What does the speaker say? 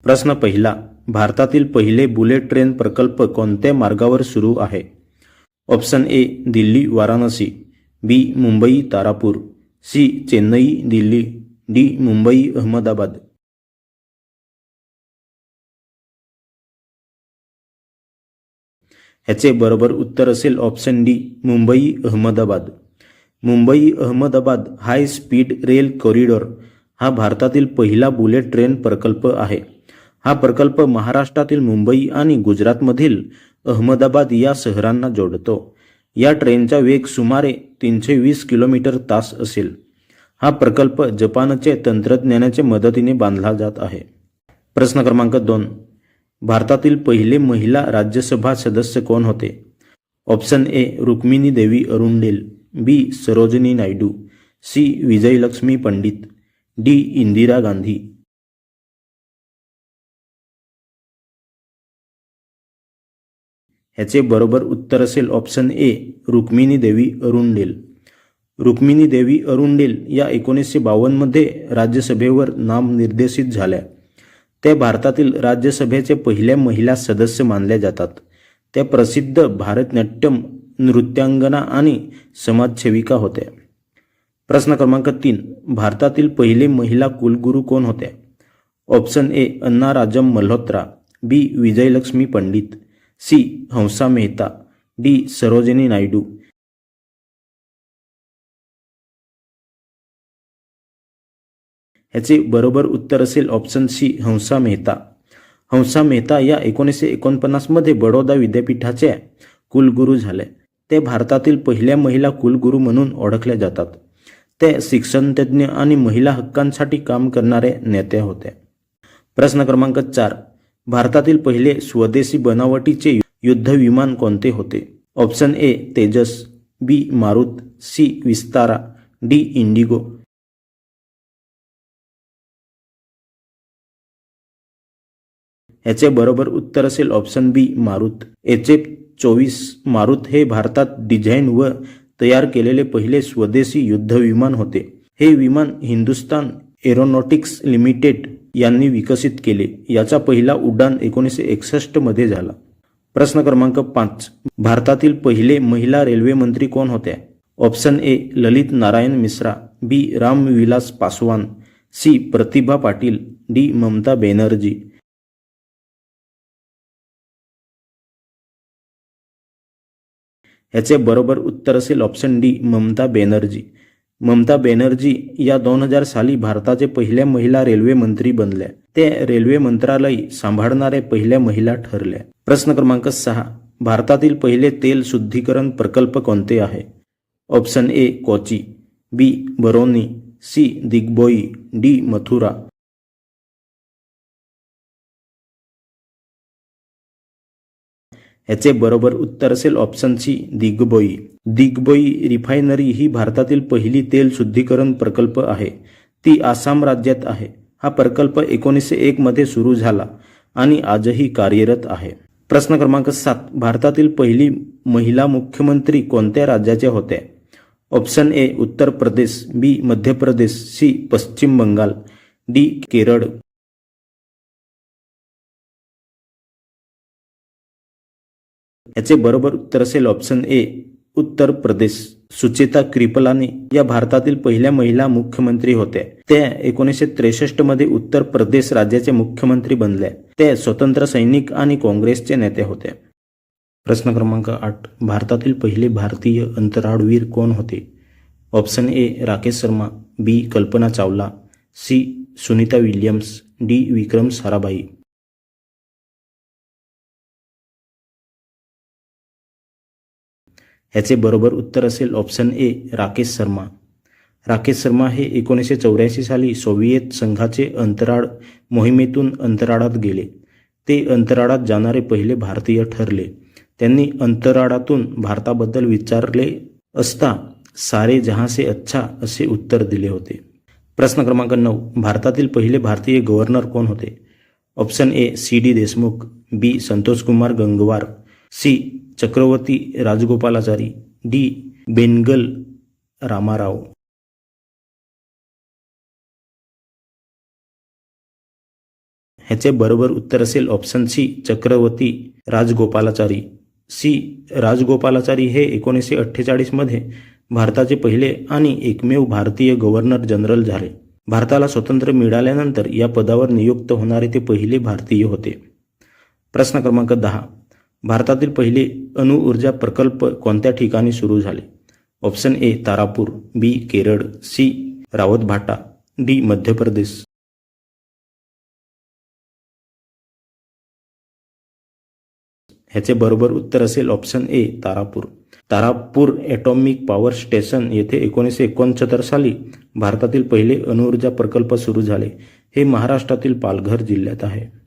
प्रश्न पहिला, भारतातील पहिले बुलेट ट्रेन प्रकल्प कोणत्या मार्गावर सुरू आहे? Option A Delhi Varanasi, B Mumbai Tarapur, C Chennai Delhi, D Mumbai Ahmedabad. ह्याचे बरोबर उत्तर असेल option D Mumbai Ahmedabad. Mumbai Ahmedabad high speed rail corridor हा भारतातील पहिला बुलेट ट्रेन प्रकल्प आहे. हा प्रकल्प महाराष्ट्रातील मुंबई आणि गुजरातमधील अहमदाबाद या शहरांना जोडतो. या ट्रेनचा वेग सुमारे 320 किलोमीटर तास असेल. हा प्रकल्प जपानचे तंत्रज्ञानाच्या मदतीने बांधला जात आहे. प्रश्न क्रमांक 2, भारतातील पहिले महिला राज्यसभा सदस्य कोण होते? ऑप्शन ए रुक्मिणी देवी अरुंडेल, बी सरोजिनी नायडू, सी विजयलक्ष्मी पंडित, डी इंदिरा गांधी. ह्याचे बरोबर उत्तर असेल ऑप्शन ए रुक्मिणी देवी अरुंडेल. रुक्मिणी देवी अरुंडेल या 1952 मध्ये राज्यसभेवर नामनिर्देशित झाल्या. त्या भारतातील राज्यसभेचे पहिल्या महिला सदस्य मानल्या जातात. त्या प्रसिद्ध भारतनाट्यम नृत्यांगना आणि समाजसेविका होत्या. प्रश्न क्रमांक 3, भारतातील पहिले महिला कुलगुरू कोण होत्या? Option A Anna Rajam Malhotra, B Vijayalakshmi Pandit, C Hansa Mehta, D Sarojini Naidu. ह्याचे बरोबर उत्तर असेल ऑप्शन सी हंसा मेहता. हंसा मेहता या 1949 मध्ये बडोदा विद्यापीठाच्या कुलगुरू झाल्या. ते भारतातील पहिल्या महिला कुलगुरू म्हणून ओळखल्या जातात. ते शिक्षणतज्ज्ञ आणि महिला हक्कांसाठी काम करणाऱ्या नेत्या होत्या. प्रश्न क्रमांक 4, भारतातील पहिले स्वदेशी बनावटीचे युद्धविमान कोणते होते? Option A Tejas, B Marut, C Vistara, D IndiGo. याचे बरोबर उत्तर असेल ऑप्शन बी मारुत. HF-24 मारुत हे भारतात डिझाईन व तयार केलेले पहिले स्वदेशी युद्धविमान होते. हे विमान हिंदुस्तान एरोनॉटिक्स लिमिटेड यांनी विकसित केले. याचा पहिला उड्डाण 1961 मध्ये झाला. प्रश्न क्रमांक 5, भारतातील पहिले महिला रेल्वे मंत्री कोण होत्या? Option A Lalit Narayan Mishra, B Ramvilas Paswan, C Pratibha Patil, D Mamata Banerjee. ह्याचे बरोबर उत्तर असेल ऑप्शन डी ममता बॅनर्जी. ममता बॅनर्जी या 2000 साली भारताचे पहिल्या महिला रेल्वे मंत्री बनल्या. ते रेल्वे मंत्रालय सांभाळणाऱ्या पहिल्या महिला ठरल्या. प्रश्न क्रमांक 6, भारतातील पहिले तेल शुद्धीकरण प्रकल्प कोणते आहे? Option A Kochi, B Barauni, C Digboi, D Mathura. याचे बरोबर उत्तर असेल option C Digboi. Digboi refinery ही भारतातील पहिली तेल शुद्धीकरण प्रकल्प आहे. ती आसाम राज्यात आहे. हा प्रकल्प 1901 मध्ये सुरू झाला आणि आजही कार्यरत आहे. प्रश्न क्रमांक 7, भारतातील पहिली महिला मुख्यमंत्री कोणत्या राज्याच्या होत्या? ऑप्शन ए उत्तर प्रदेश, बी मध्य प्रदेश, सी पश्चिम बंगाल, डी केरळ. याचे बरोबर उत्तर असेल ऑप्शन ए उत्तर प्रदेश. सुचेता कृपलानी या भारतातील पहिल्या महिला मुख्यमंत्री होत्या. त्या 1963 मध्ये उत्तर प्रदेश राज्याचे मुख्यमंत्री बनल्या. त्या स्वतंत्र सैनिक आणि काँग्रेसचे नेते होत्या. प्रश्न क्रमांक 8, भारतातील पहिले भारतीय अंतराळवीर कोण होते? ऑप्शन ए राकेश शर्मा, बी Kalpana Chawla, C Sunita Williams, D Vikram Sarabhai. ह्याचे बरोबर उत्तर असेल ऑप्शन ए राकेश शर्मा. राकेश शर्मा हे 1984 साली सोव्हिएत संघाचे अंतराळ मोहिमेतून अंतराळात गेले. ते अंतराळात जाणारे पहिले भारतीय ठरले. त्यांनी अंतराळातून भारताबद्दल विचारले असता सारे जहां से अच्छा असे उत्तर दिले होते. प्रश्न क्रमांक 9, भारतातील पहिले भारतीय गव्हर्नर कोण होते? Option A C D Deshmukh, B Santosh Kumar Gangwar, C Chakravarti Rajagopalachari, D Benegal Rama Rau. ह्याचे बरोबर उत्तर असेल option C Chakravarti Rajagopalachari. C Rajagopalachari हे 1948 मध्ये भारताचे पहिले आणि एकमेव भारतीय गव्हर्नर जनरल झाले. भारताला स्वातंत्र्य मिळाल्यानंतर या पदावर नियुक्त होणारे ते पहिले भारतीय होते. प्रश्न क्रमांक 10. भारतातील पहिले अणुऊर्जा प्रकल्प कोणत्या ठिकाणी सुरू झाले? Option A Tarapur, B Kerala, C Rawatbhata, D Madhya Pradesh. ह्याचे बरोबर उत्तर असेल option A Tarapur. Tarapur atomic power station येथे 1969 साली भारतातील पहिले अणुऊर्जा प्रकल्प सुरू झाले. हे महाराष्ट्रातील पालघर जिल्ह्यात आहे.